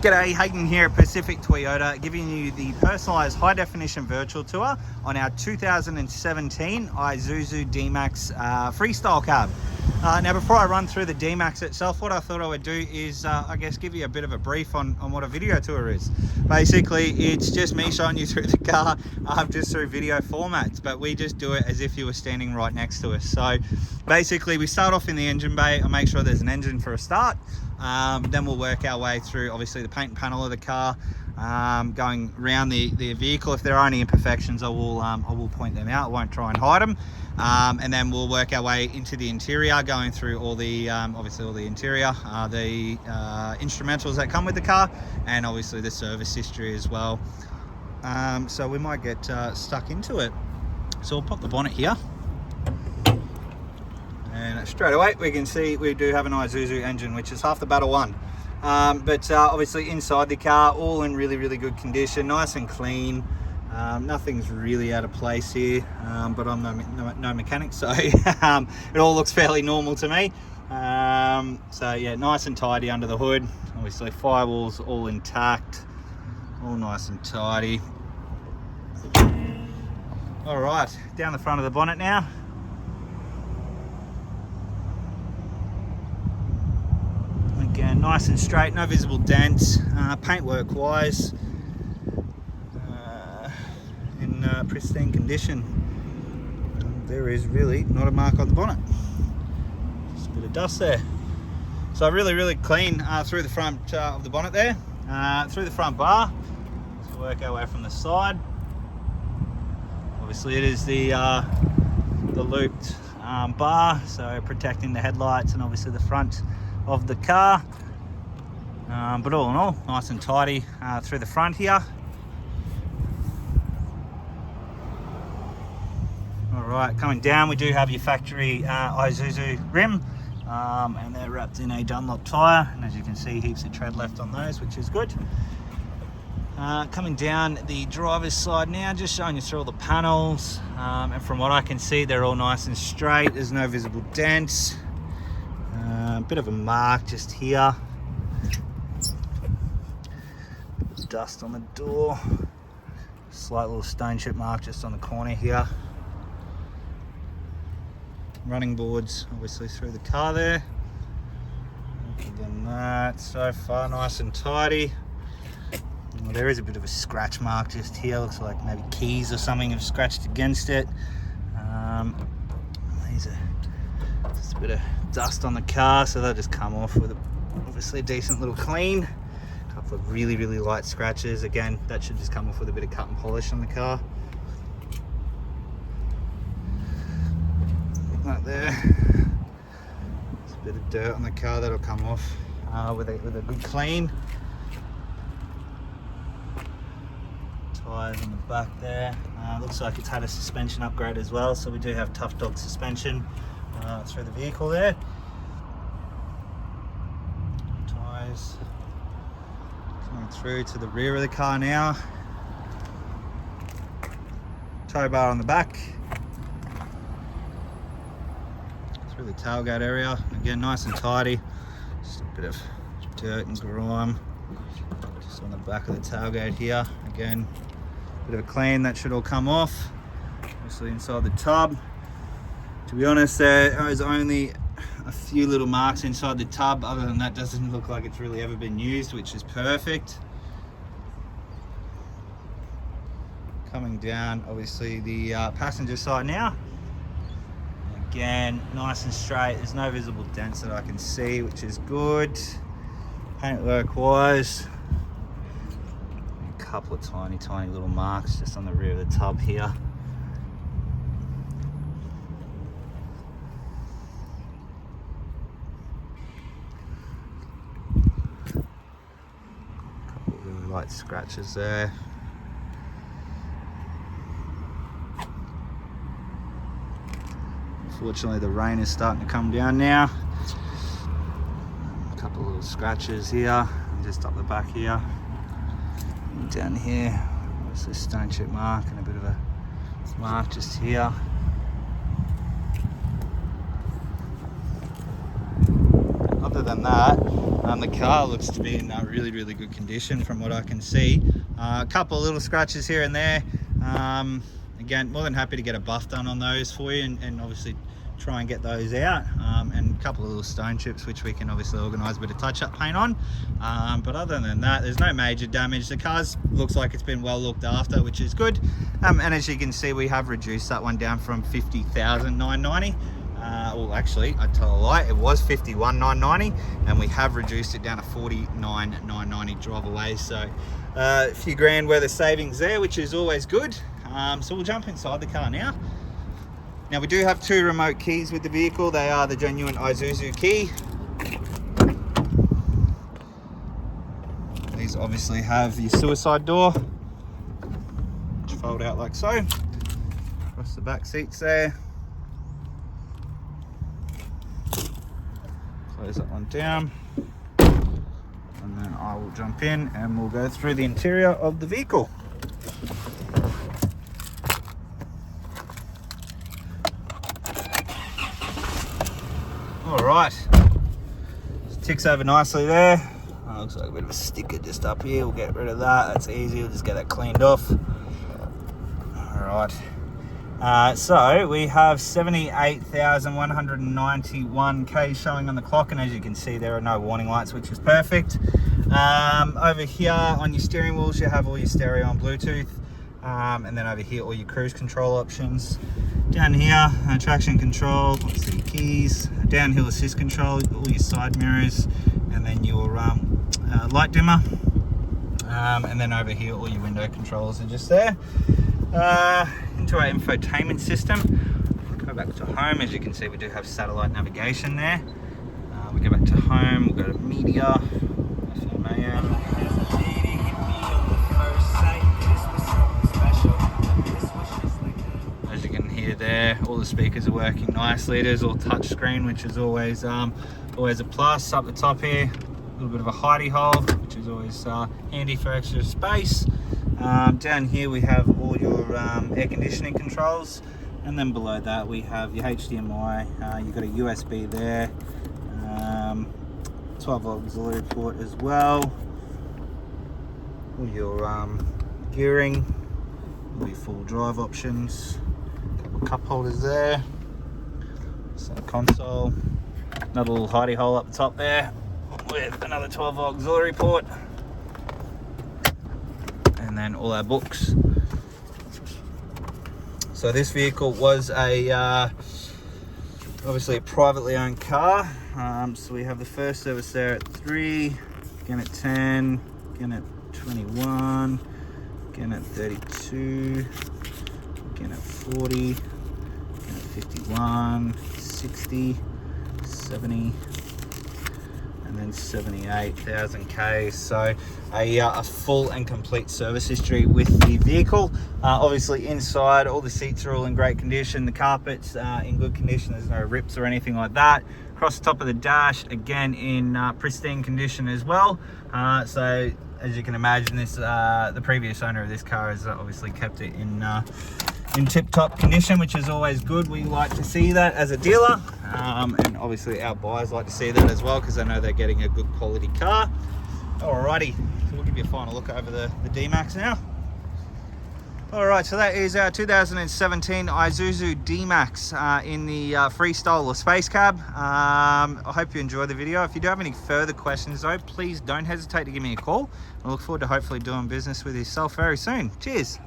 G'day, Hayden here at Pacific Toyota, giving you the personalised high-definition virtual tour on our 2017 Isuzu D-Max freestyle cab. Now, before I run through the D-Max itself, what I thought I would do is, I guess, give you a bit of a brief on what a video tour is. Basically, it's just me showing you through the car, just through video formats, but we just do it as if you were standing right next to us. So, basically, we start off in the engine bay. I make sure there's an engine for a start. Then we'll work our way through, obviously, the paint panel of the car, going around the vehicle. If there are any imperfections, I will point them out. I won't try and hide them. And then we'll work our way into the interior, going through all the, obviously all the interior, the instrumentals that come with the car, and obviously the service history as well. So we might get stuck into it. So we'll pop the bonnet here. And straight away we can see we do have an Isuzu engine, which is half the battle won. But obviously inside the car, all in really good condition, nice and clean. Nothing's really out of place here, but I'm no mechanic, so it all looks fairly normal to me. So yeah, nice and tidy under the hood. Obviously firewalls all intact, all nice and tidy. All right, down the front of the bonnet now. Again, nice and straight, no visible dents. Paintwork wise, in pristine condition. There is really not a mark on the bonnet. Just a bit of dust there. So really clean through the front of the bonnet there. Through the front bar. Let's work our way from the side. Obviously it is the looped bar, so protecting the headlights and obviously the front of the car, but all in all, nice and tidy through the front here. All right, coming down, we do have your factory Isuzu rim, and they're wrapped in a Dunlop tyre, and as you can see, heaps of tread left on those, which is good. Coming down the driver's side now, just showing you through all the panels, and from what I can see, they're all nice and straight. There's no visible dents. Bit of a mark just here. Dust on the door. Slight little stone chip mark just on the corner here. Running boards obviously through the car there. Other than that, so far nice and tidy. Well, there is a bit of a scratch mark just here. Looks like maybe keys or something have scratched against it. These are just a bit of dust on the car, so they'll just come off with obviously a decent little clean. A couple of really light scratches. Again, that should just come off with a bit of cut and polish on the car. Right there. There's a bit of dirt on the car that'll come off with a good clean. Tyres on the back there. Looks like it's had a suspension upgrade as well, so we do have Tough Dog suspension through the vehicle there. Tyres coming through to the rear of the car now. Tow bar on the back. Through the tailgate area. Again, nice and tidy. Just a bit of dirt and grime just on the back of the tailgate here. Again, bit of a clean, that should all come off. Obviously inside the tub. To be honest, there is only a few little marks inside the tub. Other than that, doesn't look like it's really ever been used, which is perfect. Coming down, obviously the passenger side now. Again, nice and straight. There's no visible dents that I can see, which is good. Paintwork wise, a couple of tiny little marks just on the rear of the tub here. Light scratches there. Unfortunately, the rain is starting to come down now. A couple of little scratches here, and just up the back here. And down here, there's a stone chip mark and a bit of a mark just here. Other than that, The car looks to be in really, really good condition from what I can see. A couple of little scratches here and there. Again, more than happy to get a buff done on those for you, and obviously try and get those out, and a couple of little stone chips which we can obviously organise a bit of touch-up paint on, but other than that there's no major damage. The car looks like it's been well looked after, which is good, and as you can see we have reduced that one down from 50,990. Well, actually, I tell a lie, it was 51,990, and we have reduced it down to 49,990 drive away. So a few grand worth of savings there, which is always good. So we'll jump inside the car now. Now we do have 2 remote keys with the vehicle. They are the genuine Isuzu key. These obviously have your suicide door, which fold out like so. Across the back seats there. Close that one down. And then I will jump in and we'll go through the interior of the vehicle. All right, ticks over nicely there. Looks like a bit of a sticker just up here. We'll get rid of that. That's easy. We'll just get that cleaned off. All right. So we have 78,191 K showing on the clock, and as you can see, there are no warning lights, which is perfect. Over here on your steering wheels, you have all your stereo and Bluetooth, and then over here, all your cruise control options. Down here, traction control, obviously your keys, downhill assist control, all your side mirrors, and then your light dimmer. And then over here, all your window controls are just there. Into our infotainment system. Go back to home. As you can see, we do have satellite navigation there. We go back to home, we'll go to media, FM, AM. There, all the speakers are working nicely. It is all touch screen, which is always a plus. Up the top here, a little bit of a hidey hole, which is always handy for extra space. Down here we have all your air conditioning controls, and then below that we have your HDMI. You've got a USB there, 12-volt auxiliary port as well. All your gearing, all your full drive options. Cup holders there, center console, another little hidey hole up the top there with another 12-volt auxiliary port, and then all our books. So this vehicle was obviously a privately owned car, so we have the first service there at 3, again at 10, again at 21, again at 32, again at 40, again at 51, 60, 70, and then 78,000 K. So a full and complete service history with the vehicle. Obviously inside, all the seats are all in great condition. The carpet's in good condition. There's no rips or anything like that. Across the top of the dash, again in pristine condition as well. So as you can imagine, this the previous owner of this car has obviously kept it in tip-top condition, which is always good. We like to see that as a dealer, and obviously our buyers like to see that as well, because they know they're getting a good quality car. Alrighty, so we'll give you a final look over the D-Max now. Alright, so that is our 2017 Isuzu D-Max in the Freestyle or Space Cab. I hope you enjoyed the video. If you do have any further questions though, please don't hesitate to give me a call. I look forward to hopefully doing business with yourself very soon. Cheers.